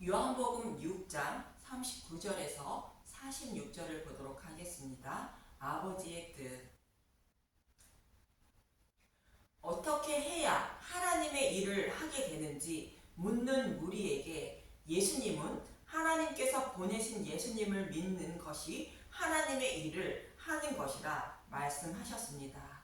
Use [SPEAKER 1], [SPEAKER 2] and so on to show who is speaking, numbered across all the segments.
[SPEAKER 1] 요한복음 6장 39절에서 46절을 보도록 하겠습니다. 아버지의 뜻. 어떻게 해야 하나님의 일을 하게 되는지 묻는 무리에게 예수님은 하나님께서 보내신 예수님을 믿는 것이 하나님의 일을 하는 것이라 말씀하셨습니다.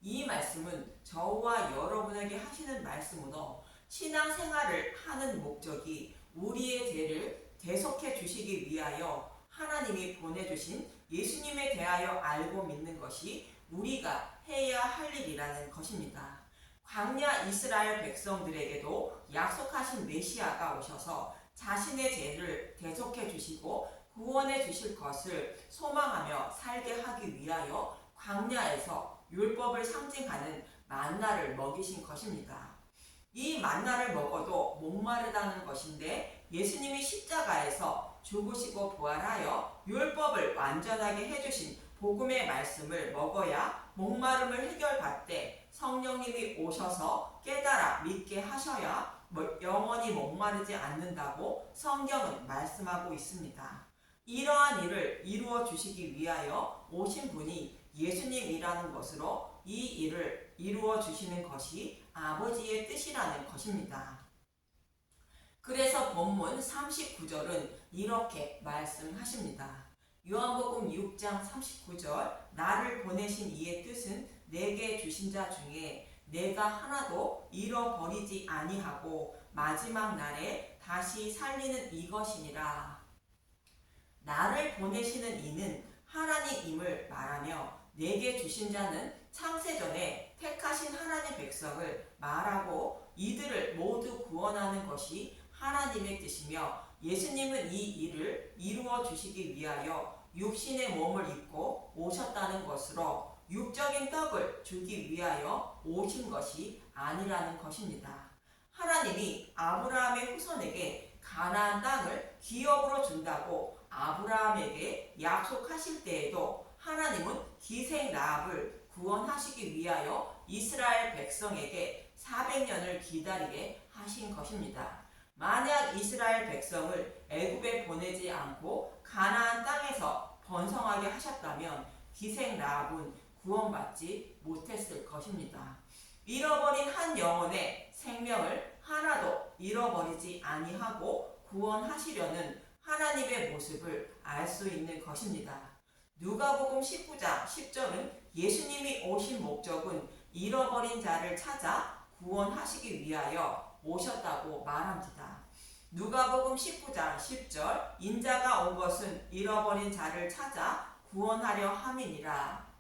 [SPEAKER 1] 이 말씀은 저와 여러분에게 하시는 말씀으로 신앙생활을 하는 목적이 우리의 죄를 대속해 주시기 위하여 하나님이 보내주신 예수님에 대하여 알고 믿는 것이 우리가 해야 할 일이라는 것입니다. 광야 이스라엘 백성들에게도 약속하신 메시아가 오셔서 자신의 죄를 대속해 주시고 구원해 주실 것을 소망하며 살게 하기 위하여 광야에서 율법을 상징하는 만나를 먹이신 것입니다. 이 만나를 먹어도 목마르다는 것인데 예수님이 십자가에서 죽으시고 부활하여 율법을 완전하게 해주신 복음의 말씀을 먹어야 목마름을 해결받되 성령님이 오셔서 깨달아 믿게 하셔야 영원히 목마르지 않는다고 성경은 말씀하고 있습니다. 이러한 일을 이루어 주시기 위하여 오신 분이 예수님이라는 것으로 이 일을 이루어 주시는 것이 아버지의 뜻이라는 것입니다. 그래서 본문 39절은 이렇게 말씀하십니다. 요한복음 6장 39절 나를 보내신 이의 뜻은 내게 주신 자 중에 내가 하나도 잃어버리지 아니하고 마지막 날에 다시 살리는 이것이니라. 나를 보내시는 이는 하나님임을 말하며 내게 주신 자는 창세전에 택하신 하나님 백성을 말하고 이들을 모두 구원하는 것이 하나님의 뜻이며 예수님은 이 일을 이루어 주시기 위하여 육신의 몸을 입고 오셨다는 것으로 육적인 떡을 주기 위하여 오신 것이 아니라는 것입니다. 하나님이 아브라함의 후손에게 가나안 땅을 기업으로 준다고 아브라함에게 약속하실 때에도 하나님은 기생 라합을 구원하시기 위하여 이스라엘 백성에게 400년을 기다리게 하신 것입니다. 만약 이스라엘 백성을 애굽에 보내지 않고 가나안 땅에서 번성하게 하셨다면 기생 라합은 구원받지 못했을 것입니다. 잃어버린 한 영혼의 생명을 하나도 잃어버리지 아니하고 구원하시려는 하나님의 모습을 알 수 있는 것입니다. 누가복음 19장 10절은 예수님이 오신 목적은 잃어버린 자를 찾아 구원하시기 위하여 오셨다고 말합니다. 누가복음 19장 10절 인자가 온 것은 잃어버린 자를 찾아 구원하려 함이니라.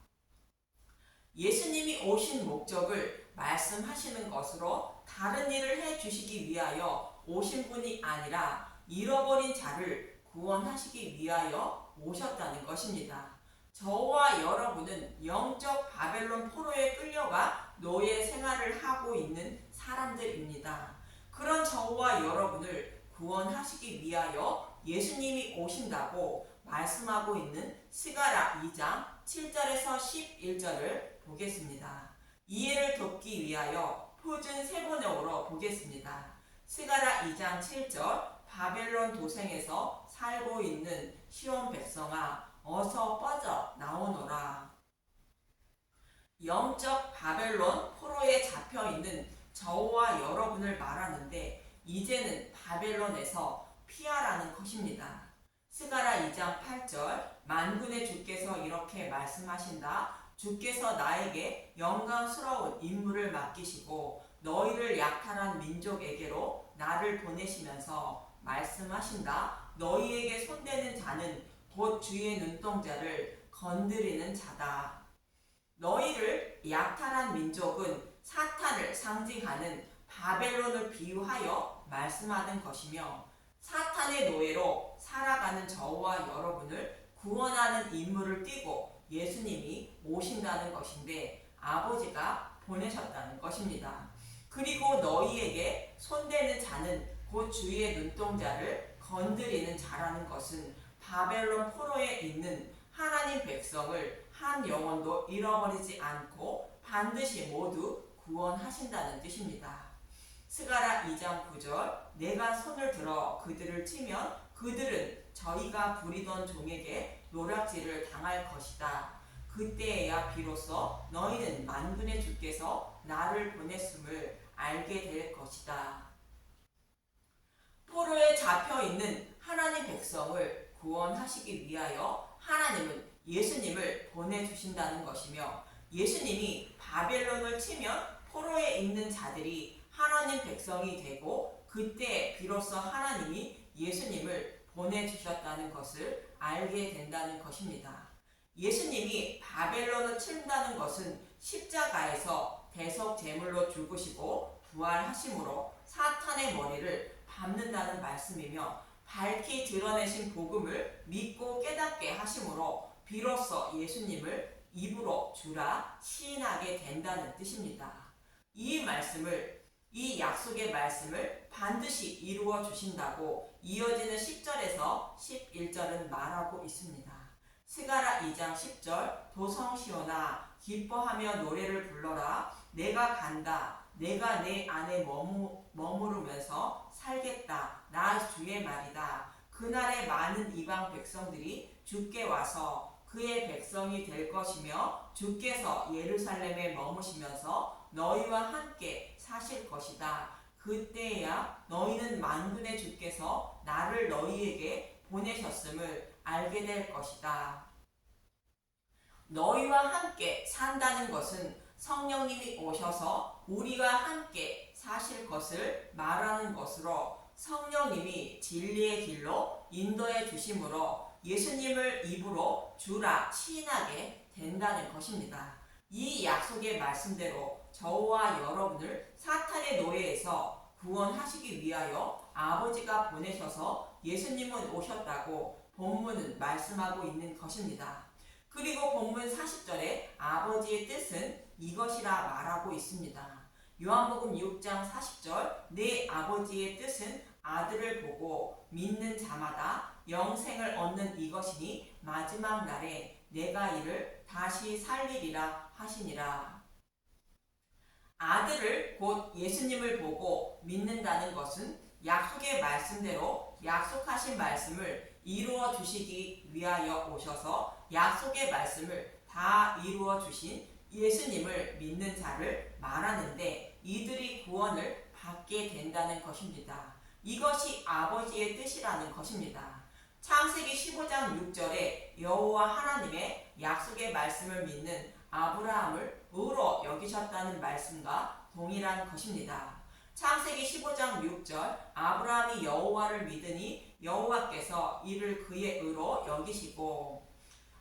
[SPEAKER 1] 예수님이 오신 목적을 말씀하시는 것으로 다른 일을 해주시기 위하여 오신 분이 아니라 잃어버린 자를 구원하시기 위하여 오셨다는 것입니다. 저와 여러분은 영적 바벨론 포로에 끌려가 노예 생활을 하고 있는 사람들입니다. 그런 저와 여러분을 구원하시기 위하여 예수님이 오신다고 말씀하고 있는 스가랴 2장 7절에서 11절을 보겠습니다. 이해를 돕기 위하여 표준 세번역으로 보겠습니다. 스가랴 2장 7절 바벨론 도생에서 살고 있는 시온 백성아 어서 빠져 나오너라. 영적 바벨론 포로에 잡혀있는 저와 여러분을 말하는데 이제는 바벨론에서 피하라는 것입니다. 스가랴 2장 8절 만군의 주께서 이렇게 말씀하신다. 주께서 나에게 영광스러운 임무를 맡기시고 너희를 약탈한 민족에게로 나를 보내시면서 말씀하신다. 너희에게 손대는 자는 곧 주의 눈동자를 건드리는 자다. 너희를 약탈한 민족은 사탄을 상징하는 바벨론을 비유하여 말씀하는 것이며 사탄의 노예로 살아가는 저와 여러분을 구원하는 임무를 띠고 예수님이 오신다는 것인데 아버지가 보내셨다는 것입니다. 그리고 너희에게 손대는 자는 곧 주의 눈동자를 건드리는 자라는 것은 바벨론 포로에 있는 하나님 백성을 한 영혼도 잃어버리지 않고 반드시 모두 구원하신다는 뜻입니다. 스가랴 2장 9절 내가 손을 들어 그들을 치면 그들은 저희가 부리던 종에게 노략질을 당할 것이다. 그때에야 비로소 너희는 만군의 주께서 나를 보냈음을 알게 될 것이다. 포로에 잡혀있는 하나님 백성을 구원하시기 위하여 하나님은 예수님을 보내주신다는 것이며, 예수님이 바벨론을 치면 포로에 있는 자들이 하나님 백성이 되고 그때 비로소 하나님이 예수님을 보내주셨다는 것을 알게 된다는 것입니다. 예수님이 바벨론을 친다는 것은 십자가에서 대속 제물로 죽으시고 부활하심으로 사탄의 머리를 밟는다는 말씀이며, 밝히 드러내신 복음을 믿고 깨닫게 하심으로 비로소 예수님을 입으로 주라 시인하게 된다는 뜻입니다. 이 약속의 말씀을 반드시 이루어 주신다고 이어지는 10절에서 11절은 말하고 있습니다. 스가랴 2장 10절 도성시온아 기뻐하며 노래를 불러라. 내가 간다. 내가 내 안에 머무르면서 살겠다. 나 주의 말이다. 그날에 많은 이방 백성들이 주께 와서 그의 백성이 될 것이며 주께서 예루살렘에 머무시면서 너희와 함께 사실 것이다. 그때야 너희는 만군의 주께서 나를 너희에게 보내셨음을 알게 될 것이다. 너희와 함께 산다는 것은 성령님이 오셔서 우리와 함께 사실 것을 말하는 것으로, 성령님이 진리의 길로 인도해 주심으로 예수님을 입으로 주라 시인하게 된다는 것입니다. 이 약속의 말씀대로 저와 여러분을 사탄의 노예에서 구원하시기 위하여 아버지가 보내셔서 예수님은 오셨다고 본문은 말씀하고 있는 것입니다. 그리고 본문 40절에 아버지의 뜻은 이것이라 말하고 있습니다. 요한복음 6장 40절 내 아버지의 뜻은 아들을 보고 믿는 자마다 영생을 얻는 이것이니 마지막 날에 내가 이를 다시 살리리라 하시니라. 아들을 곧 예수님을 보고 믿는다는 것은 약속의 말씀대로 약속하신 말씀을 이루어 주시기 위하여 오셔서 약속의 말씀을 다 이루어 주신 예수님을 믿는 자를 말하는데, 이들이 구원을 받게 된다는 것입니다. 이것이 아버지의 뜻이라는 것입니다. 창세기 15장 6절에 여호와 하나님의 약속의 말씀을 믿는 아브라함을 의로 여기셨다는 말씀과 동일한 것입니다. 창세기 15장 6절 아브라함이 여호와를 믿으니 여호와께서 이를 그의 의로 여기시고,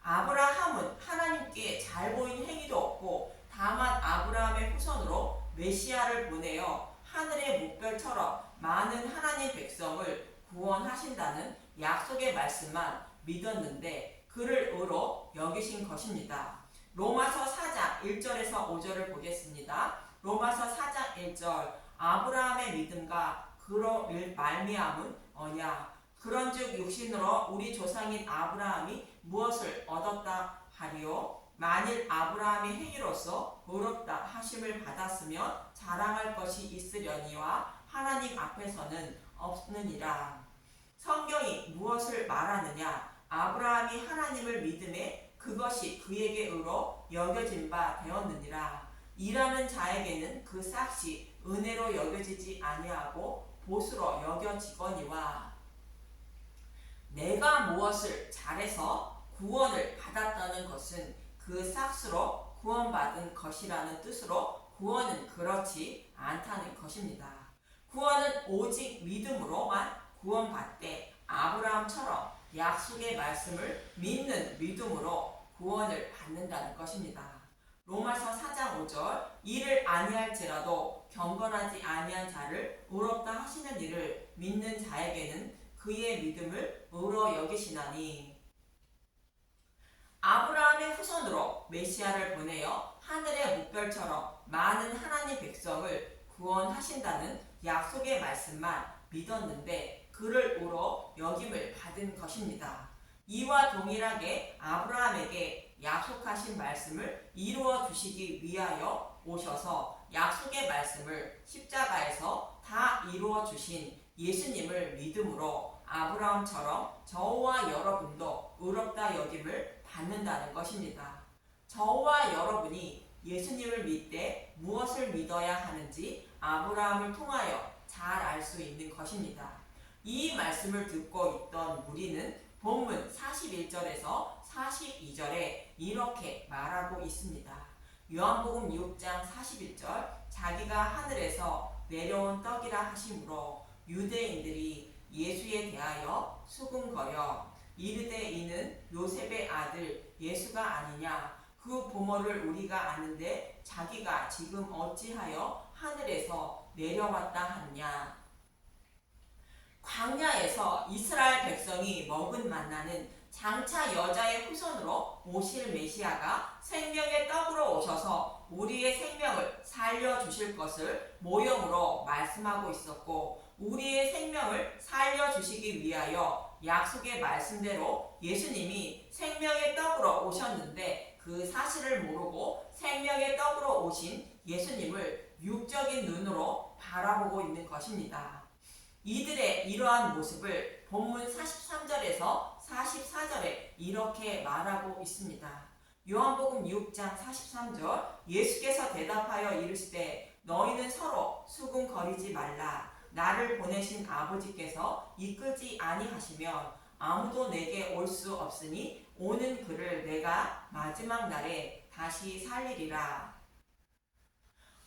[SPEAKER 1] 아브라함은 하나님께 잘 보인 행위도 없고 다만 아브라함의 후손으로 메시아를 보내어 하늘의 목별처럼 많은 하나님 백성을 구원하신다는 약속의 말씀만 믿었는데 그를 의로 여기신 것입니다. 로마서 4장 1절에서 5절을 보겠습니다. 로마서 4장 1절 아브라함의 믿음과 그로 말미암은 언약, 그런즉 육신으로 우리 조상인 아브라함이 무엇을 얻었다 하리요? 만일 아브라함의 행위로서 의롭다 하심을 받았으면 자랑할 것이 있으려니와 하나님 앞에서는 없느니라. 성경이 무엇을 말하느냐? 아브라함이 하나님을 믿음에 그것이 그에게 의로 여겨진 바 되었느니라. 일하는 자에게는 그 삭시 은혜로 여겨지지 아니하고 보수로 여겨지거니와. 내가 무엇을 잘해서 구원을 받았다는 것은 그 삭스로 구원받은 것이라는 뜻으로, 구원은 그렇지 않다는 것입니다. 구원은 오직 믿음으로만 구원받되 아브라함처럼 약속의 말씀을 믿는 믿음으로 구원을 받는다는 것입니다. 로마서 4장 5절 이를 아니할지라도 경건하지 아니한 자를 의롭다 하시는 이를 믿는 자에게는 그의 믿음을 의로 여기시나니. 아브라함의 후손으로 메시아를 보내어 하늘의 목별처럼 많은 하나님 백성을 구원하신다는 약속의 말씀만 믿었는데 그를 의로 여김을 받은 것입니다. 이와 동일하게 아브라함에게 약속하신 말씀을 이루어 주시기 위하여 오셔서 약속의 말씀을 십자가에서 다 이루어 주신 예수님을 믿음으로 아브라함처럼 저와 여러분도 의롭다 여김을 받는다는 것입니다. 저와 여러분이 예수님을 믿되 무엇을 믿어야 하는지 아브라함을 통하여 잘 알 수 있는 것입니다. 이 말씀을 듣고 있던 무리는 본문 41절에서 42절에 이렇게 말하고 있습니다. 요한복음 6장 41절 자기가 하늘에서 내려온 떡이라 하심으로 유대인들이 예수에 대하여 수군거려 이르되 이는 요셉의 아들 예수가 아니냐 그 부모를 우리가 아는데 자기가 지금 어찌하여 하늘에서 내려왔다 하느냐. 광야에서 이스라엘 백성이 먹은 만나는 장차 여자의 후손으로 오실 메시아가 생명의 떡으로 오셔서 우리의 생명을 살려주실 것을 모형으로 말씀하고 있었고 우리의 생명을 살려주시기 위하여 약속의 말씀대로 예수님이 생명의 떡으로 오셨는데 그 사실을 모르고 생명의 떡으로 오신 예수님을 육적인 눈으로 바라보고 있는 것입니다. 이들의 이러한 모습을 본문 43절에서 44절에 이렇게 말하고 있습니다. 요한복음 6장 43절 예수께서 대답하여 이르시되 너희는 서로 수군거리지 말라. 나를 보내신 아버지께서 이끌지 아니하시면 아무도 내게 올 수 없으니 오는 그를 내가 마지막 날에 다시 살리리라.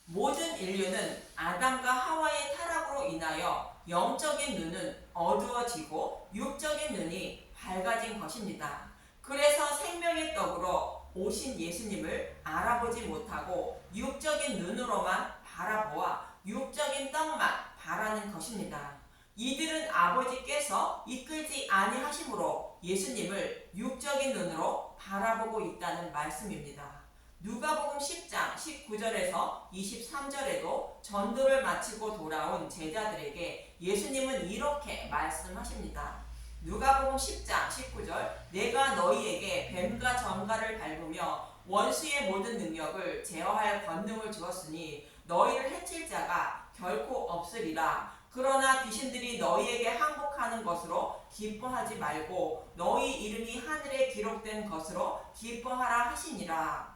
[SPEAKER 1] 모든 인류는 아담과 하와의 타락으로 인하여 영적인 눈은 어두워지고 육적인 눈이 밝아진 것입니다. 그래서 생명의 떡으로 오신 예수님을 알아보지 못하고 육적인 눈으로만 바라보아 육적인 떡만 바라는 것입니다. 이들은 아버지께서 이끌지 아니하심으로 예수님을 육적인 눈으로 바라보고 있다는 말씀입니다. 누가복음 10장 19절에서 23절에도 전도를 마치고 돌아온 제자들에게 예수님은 이렇게 말씀하십니다. 누가복음 10장 19절 내가 너희에게 뱀과 정갈을 밟으며 원수의 모든 능력을 제어할 권능을 주었으니 너희를 해칠 자가 결코 없으리라. 그러나 귀신들이 너희에게 항복하는 것으로 기뻐하지 말고 너희 이름이 하늘에 기록된 것으로 기뻐하라 하시니라.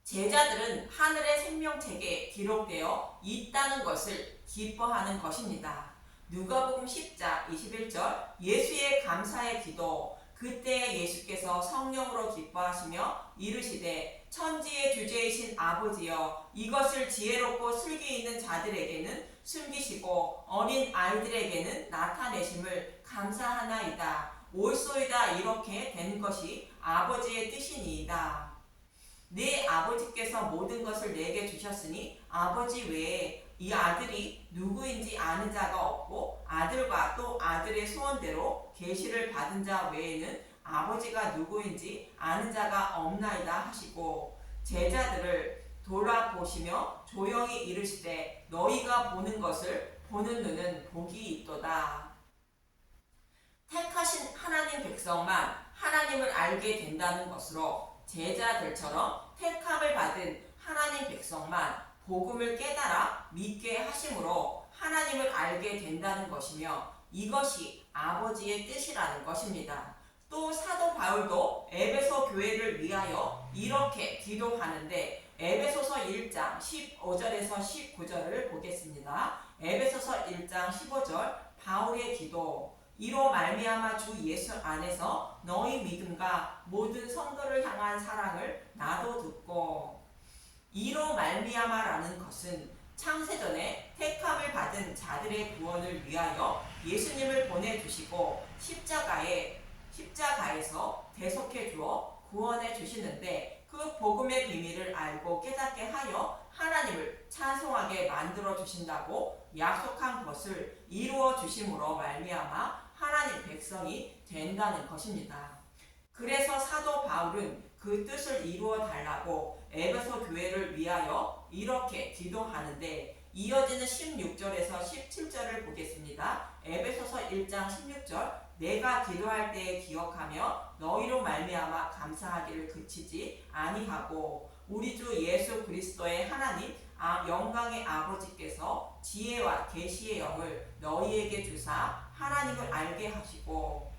[SPEAKER 1] 제자들은 하늘의 생명책에 기록되어 있다는 것을 기뻐하는 것입니다. 누가복음 10장 21절 예수의 감사의 기도 그때 예수께서 성령으로 기뻐하시며 이르시되 천지의 주제이신 아버지여 이것을 지혜롭고 슬기 있는 자들에게는 숨기시고 어린 아이들에게는 나타내심을 감사하나이다. 옳소이다. 이렇게 된 것이 아버지의 뜻이니이다. 네 아버지께서 모든 것을 내게 주셨으니 아버지 외에 이 아들이 누구인지 아는 자가 없고 아들과 또 아들의 소원대로 계시를 받은 자 외에는 아버지가 누구인지 아는 자가 없나이다 하시고 제자들을 돌아보시며 조용히 이르시되 너희가 보는 것을 보는 눈은 복이 있도다. 택하신 하나님 백성만 하나님을 알게 된다는 것으로 제자들처럼 택함을 받은 하나님 백성만 복음을 깨달아 믿게 하심으로 하나님을 알게 된다는 것이며 이것이 아버지의 뜻이라는 것입니다. 또 사도 바울도 에베소 교회를 위하여 이렇게 기도하는데 에베소서 1장 15절에서 19절을 보겠습니다. 에베소서 1장 15절 바울의 기도 이로 말미암아 주 예수 안에서 너희 믿음과 모든 성도를 향한 사랑을 나도 듣고 이로 말미암아라는 것은 창세전에 택함을 받은 자들의 구원을 위하여 예수님을 보내주시고 십자가에서 대속해 주어 구원해 주시는데 그 복음의 비밀을 알고 깨닫게 하여 하나님을 찬송하게 만들어 주신다고 약속한 것을 이루어 주심으로 말미암아 하나님 백성이 된다는 것입니다. 그래서 사도 바울은 그 뜻을 이루어 달라고 에베소 교회를 위하여 이렇게 기도하는데 이어지는 16절에서 17절을 보겠습니다. 에베소서 1장 16절 내가 기도할 때에 기억하며 너희로 말미암아 감사하기를 그치지 아니하고 우리 주 예수 그리스도의 하나님 영광의 아버지께서 지혜와 계시의 영을 너희에게 주사 하나님을 알게 하시고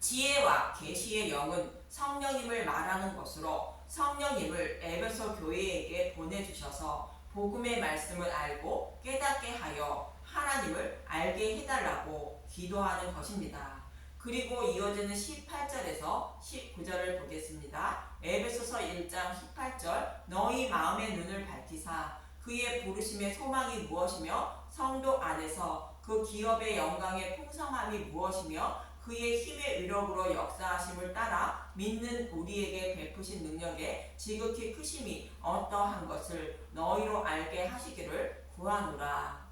[SPEAKER 1] 지혜와 계시의 영은 성령님을 말하는 것으로 성령님을 에베소 교회에게 보내주셔서 복음의 말씀을 알고 깨닫게 하여 하나님을 알게 해달라고 기도하는 것입니다. 그리고 이어지는 18절에서 19절을 보겠습니다. 에베소서 1장 18절 너희 마음의 눈을 밝히사 그의 부르심의 소망이 무엇이며 성도 안에서 그 기업의 영광의 풍성함이 무엇이며 그의 힘의 위력으로 역사하심을 따라 믿는 우리에게 베푸신 능력의 지극히 크심이 어떠한 것을 너희로 알게 하시기를 구하노라.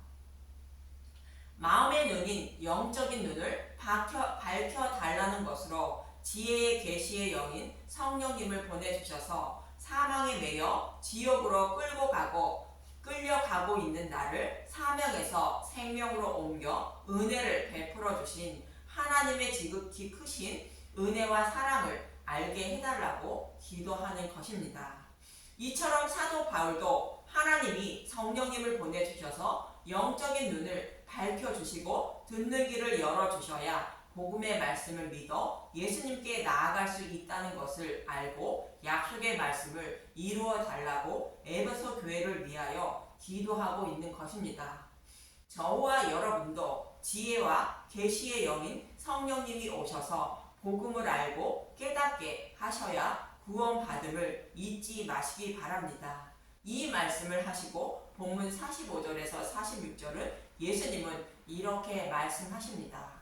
[SPEAKER 1] 마음의 눈인 영적인 눈을 밝혀달라는 것으로 지혜의 계시의 영인 성령님을 보내주셔서 사망에 매여 지옥으로 끌려가고 있는 나를 사명에서 생명으로 옮겨 은혜를 베풀어 주신 하나님의 지극히 크신 은혜와 사랑을 알게 해달라고 기도하는 것입니다. 이처럼 사도 바울도 하나님이 성령님을 보내주셔서 영적인 눈을 밝혀주시고 듣는 길을 열어주셔야 복음의 말씀을 믿어 예수님께 나아갈 수 있다는 것을 알고 약속의 말씀을 이루어 달라고 에베소 교회를 위하여 기도하고 있는 것입니다. 저와 여러분도 지혜와 계시의 영인 성령님이 오셔서 복음을 알고 깨닫게 하셔야 구원받음을 잊지 마시기 바랍니다. 이 말씀을 하시고 본문 45절에서 46절은 예수님은 이렇게 말씀하십니다.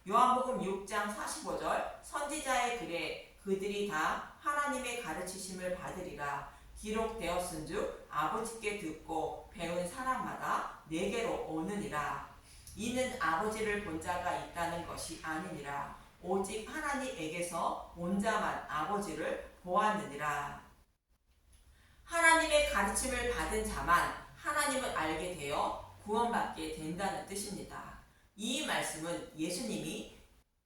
[SPEAKER 1] 요한복음 6장 45절 선지자의 글에 그들이 다 하나님의 가르치심을 받으리라 기록되었은즉 아버지께 듣고 배운 사람마다 내게로 오느니라. 이는 아버지를 본 자가 있다는 것이 아니니라 오직 하나님에게서 온 자만 아버지를 보았느니라. 하나님의 가르침을 받은 자만 하나님을 알게 되어 구원받게 된다는 뜻입니다. 이 말씀은 예수님이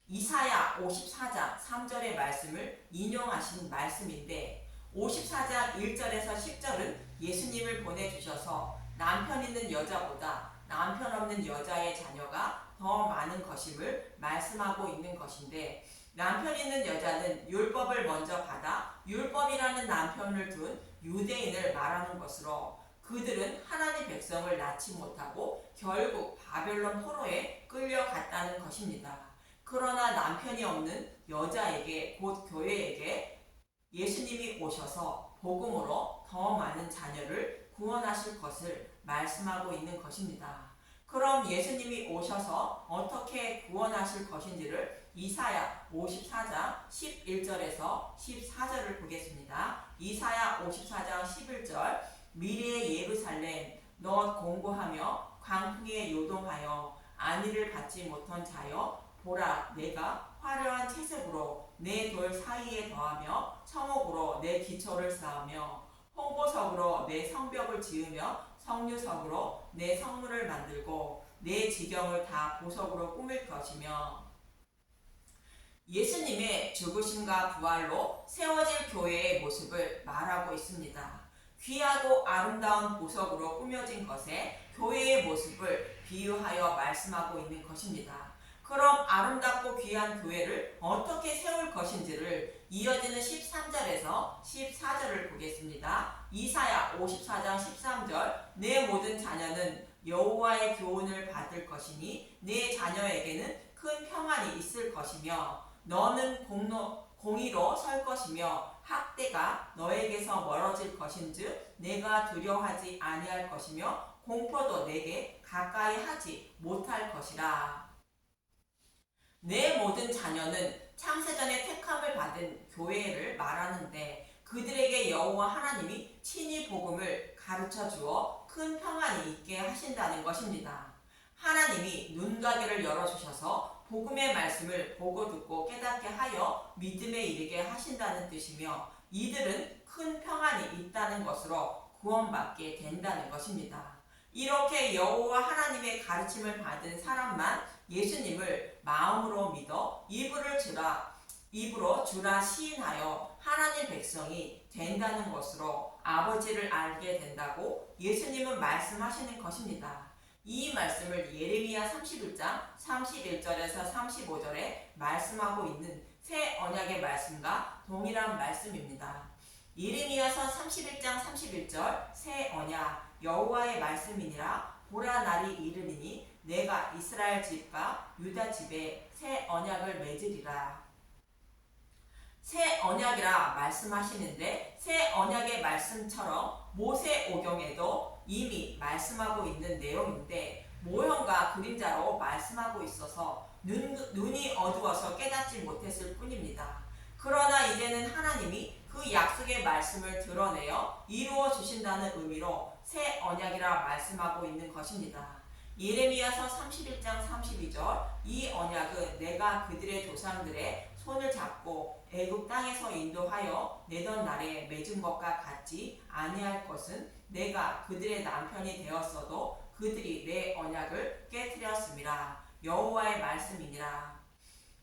[SPEAKER 1] 이사야 54장 3절의 말씀을 인용하신 말씀인데 54장 1절에서 10절은 예수님을 보내주셔서 남편 있는 여자보다 남편 없는 여자의 자녀가 더 많은 것임을 말씀하고 있는 것인데 남편 있는 여자는 율법을 먼저 받아 율법이라는 남편을 둔 유대인을 말하는 것으로 그들은 하나님 백성을 낳지 못하고 결국 바벨론 포로에 끌려갔다는 것입니다. 그러나 남편이 없는 여자에게 곧 교회에게 예수님이 오셔서 복음으로 더 많은 자녀를 구원하실 것을 말씀하고 있는 것입니다. 그럼 예수님이 오셔서 어떻게 구원하실 것인지를 이사야 54장 11절에서 14절을 보겠습니다. 이사야 54장 11절 미래의 예루살렘 너 공고하며 광풍에 요동하여 안위를 받지 못한 자여 보라 내가 화려한 채색으로 내 돌 사이에 더하며 청옥으로 내 기초를 쌓으며 홍보석으로 내 성벽을 지으며 성류석으로 내 성문을 만들고 내 지경을 다 보석으로 꾸밀 것이며 예수님의 죽으심과 부활로 세워질 교회의 모습을 말하고 있습니다. 귀하고 아름다운 보석으로 꾸며진 것에 교회의 모습을 비유하여 말씀하고 있는 것입니다. 그럼 아름답고 귀한 교회를 어떻게 세울 것인지를 이어지는 13절에서 14절을 보겠습니다. 이사야 54장 13절 내 모든 자녀는 여호와의 교훈을 받을 것이니 내 자녀에게는 큰 평안이 있을 것이며 너는 공의로 설 것이며 학대가 너에게서 멀어질 것인즉 내가 두려워하지 아니할 것이며 공포도 내게 가까이 하지 못할 것이라. 내 모든 자녀는 창세전에 택함을 받은 교회를 말하는데 그들에게 여호와 하나님이 친히 복음을 가르쳐 주어 큰 평안이 있게 하신다는 것입니다. 하나님이 눈가게를 열어주셔서 복음의 말씀을 보고 듣고 깨닫게 하여 믿음에 이르게 하신다는 뜻이며 이들은 큰 평안이 있다는 것으로 구원받게 된다는 것입니다. 이렇게 여호와 하나님의 가르침을 받은 사람만 예수님을 마음으로 믿어 이불을 주라 입으로 주라 시인하여 하나님 백성이 된다는 것으로 아버지를 알게 된다고 예수님은 말씀하시는 것입니다. 이 말씀을 예레미야 31장 31절에서 35절에 말씀하고 있는 새 언약의 말씀과 동일한 말씀입니다. 예레미야서 31장 31절 새 언약 여호와의 말씀이니라 보라 날이 이르리니 내가 이스라엘 집과 유다 집에 새 언약을 맺으리라. 새 언약이라 말씀하시는데 새 언약의 말씀처럼 모세오경에도 이미 말씀하고 있는 내용인데 모형과 그림자로 말씀하고 있어서 눈이 어두워서 깨닫지 못했을 뿐입니다. 그러나 이제는 하나님이 그 약속의 말씀을 드러내어 이루어 주신다는 의미로 새 언약이라 말씀하고 있는 것입니다. 예레미야서 31장 32절 이 언약은 내가 그들의 조상들의 손을 잡고 애굽 땅에서 인도하여 내던 날에 맺은 것과 같지 아니할 것은 내가 그들의 남편이 되었어도 그들이 내 언약을 깨뜨렸음이라 여호와의 말씀이니라.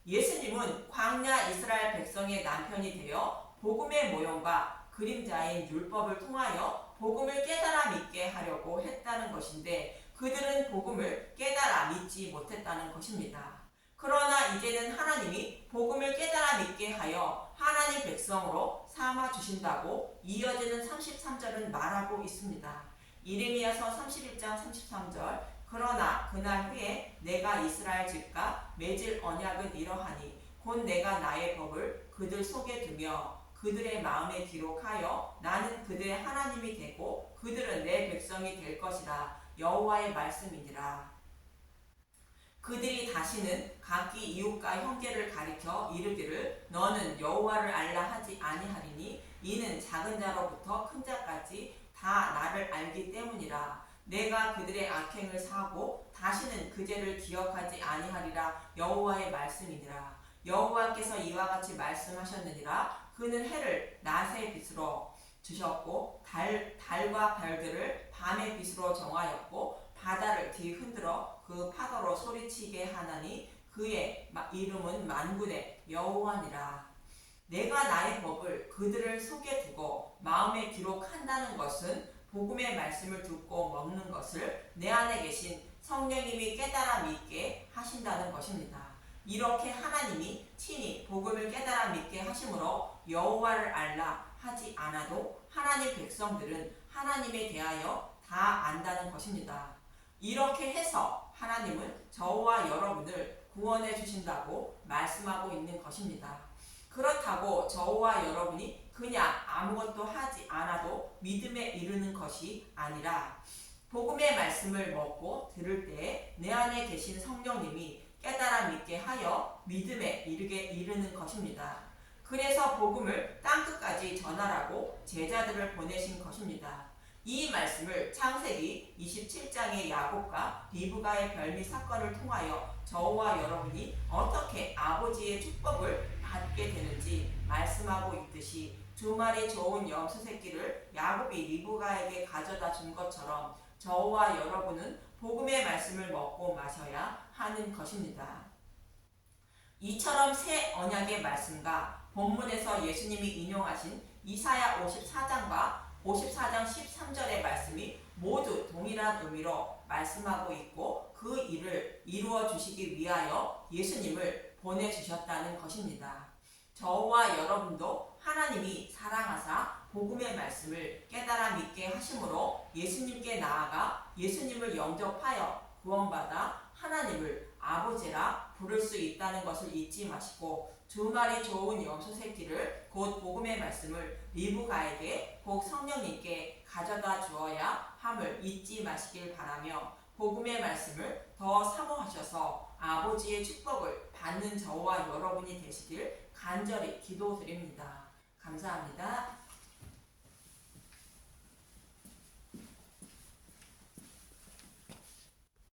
[SPEAKER 1] 예수님은 광야 이스라엘 백성의 남편이 되어 복음의 모형과 그림자인 율법을 통하여 복음을 깨달아 믿게 하려고 했다는 것인데 그들은 복음을 깨달아 믿지 못했다는 것입니다. 그러나 이제는 하나님이 복음을 깨달아 믿게 하여 하나님 백성으로 삼아 주신다고 이어지는 33절은 말하고 있습니다. 예레미야서 31장 33절 그러나 그날 후에 내가 이스라엘 집과 맺을 언약은 이러하니 곧 내가 나의 법을 그들 속에 두며 그들의 마음에 기록하여 나는 그들의 하나님이 되고 그들은 내 백성이 될 것이라 여호와의 말씀이니라. 그들이 다시는 각기 이웃과 형제를 가리켜 이르기를 너는 여호와를 알라 하지 아니하리니 이는 작은 자로부터 큰 자까지 다 나를 알기 때문이라. 내가 그들의 악행을 사하고 다시는 그 죄를 기억하지 아니하리라 여호와의 말씀이니라. 여호와께서 이와 같이 말씀하셨느니라. 그는 해를 낮의 빛으로 주셨고 달과 별들을 밤의 빛으로 정하였고 바다를 뒤흔들어 그 파도로 소리치게 하나니 그의 이름은 만군의 여호와니라. 내가 나의 법을 그들을 속에 두고 마음에 기록한다는 것은 복음의 말씀을 듣고 먹는 것을 내 안에 계신 성령님이 깨달아 믿게 하신다는 것입니다. 이렇게 하나님이 친히 복음을 깨달아 믿게 하심으로 여호와를 알라 하지 않아도 하나님 백성들은 하나님에 대하여 다 안다는 것입니다. 이렇게 해서 하나님은 저와 여러분을 구원해 주신다고 말씀하고 있는 것입니다. 그렇다고 저와 여러분이 그냥 아무것도 하지 않아도 믿음에 이르는 것이 아니라 복음의 말씀을 먹고 들을 때 내 안에 계신 성령님이 깨달아 믿게 하여 믿음에 이르는 것입니다. 그래서 복음을 땅끝까지 전하라고 제자들을 보내신 것입니다. 이 말씀을 창세기 27장의 야곱과 리브가의 별미 사건을 통하여 저와 여러분이 어떻게 아버지의 축복을 받게 되는지 말씀하고 있듯이 두 마리 좋은 염소 새끼를 야곱이 리브가에게 가져다 준 것처럼 저와 여러분은 복음의 말씀을 먹고 마셔야 하는 것입니다. 이처럼 새 언약의 말씀과 본문에서 예수님이 인용하신 이사야 54장과 54장 13절의 말씀이 모두 동일한 의미로 말씀하고 있고 그 일을 이루어 주시기 위하여 예수님을 보내주셨다는 것입니다. 저와 여러분도 하나님이 사랑하사 복음의 말씀을 깨달아 믿게 하심으로 예수님께 나아가 예수님을 영접하여 구원받아 하나님을 아버지라 부를 수 있다는 것을 잊지 마시고 두 마리 좋은 염소 새끼를 곧 복음의 말씀을 리브가에게 곧 성령님께 가져다 주어야 함을 잊지 마시길 바라며 복음의 말씀을 더 사모하셔서 아버지의 축복을 받는 저와 여러분이 되시길 간절히 기도드립니다. 감사합니다.